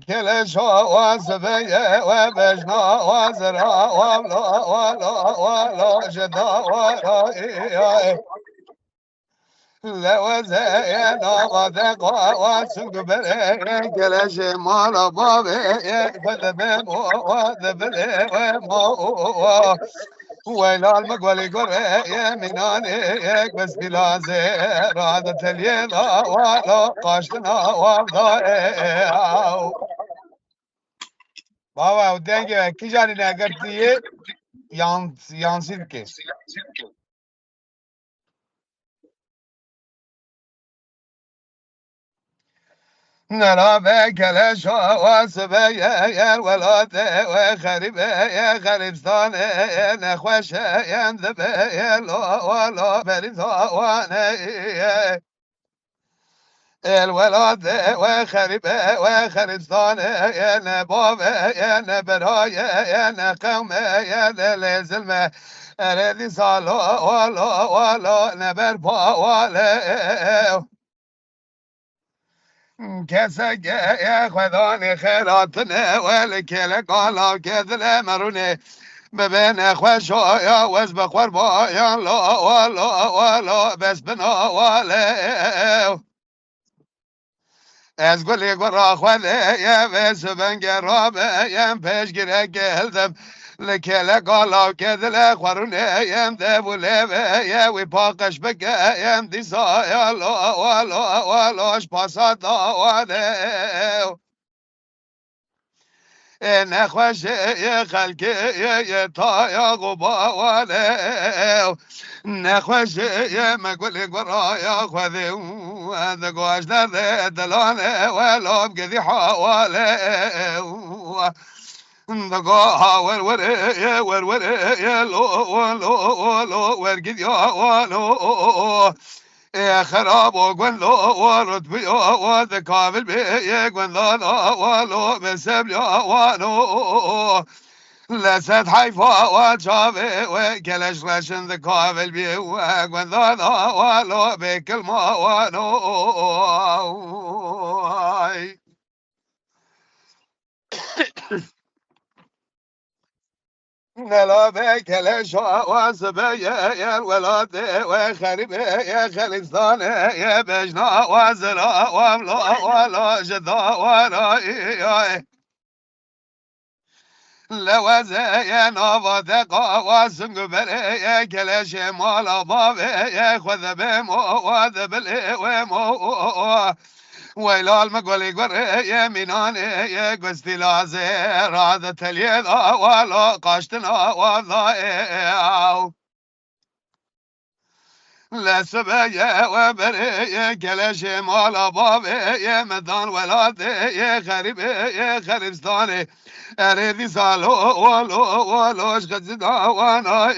كلش واسبية وبجنا وزرع ولا جدا ولا لوزين وذق وسقبل كلش مال بابي فذبم وذبل ومو ويلا المقولي قري مناني بس بلا زير عادة اليدا ولا قاشتنا وابضاء بابا ودنگه کی جانی نگرتیه yansır ki. نرى كلش واسبية يا الولاد وخريبة يا خريبستان نخوش ينذب يا ولا بريد وانا الولاد وخريبة وخريبستان يا نباب يا نبراي يا نقوم يا للزلمة الذي صالو ولا نبربا ولا كسك يا خذاني خيراتنا والكل قالوا كذل مروني ببين خوشايا وزب قربايا لا ولا بس بنا ولا از گلی گرا خوده یا بس بنگراب یم پیش گره گلدم لکل قالا کدل خورونه یم دبوله یا وی پاقش بگه یم دیسا یا لاش پاسات آواده نخوش یه خلک یه تا یا غبا واله نخوش یه مگولی گرا یا خوده دگوش درده دلانه ولاب گذی حواله دقاها ور يا لو ورقد يا ولو يا خراب وقول له ورد بيا وذكابل بيا قول له ولو مسبل يا ولو لسد حيفا وشافي وكلش رشن ذكابل بيا وقول له ولو بكل ما ولو نلا بكلش واسبية يا الولاد وخريب يا خليستان يا بجنا وزرا وملا ولا جدا وراي لوزة يا نافذقا وسنقبل يا كلش مال بابي يا خذ بمو وذبل ومو ويلا المقولي قري يا ميناني يا قستي لازير عادة اليدا ولا قاشتنا وضائع لا سبايا وبري كلاش مال بابي يا مدان ولادي يا خريب يا خريبستاني اريدي سالو ولوش غزدا وانا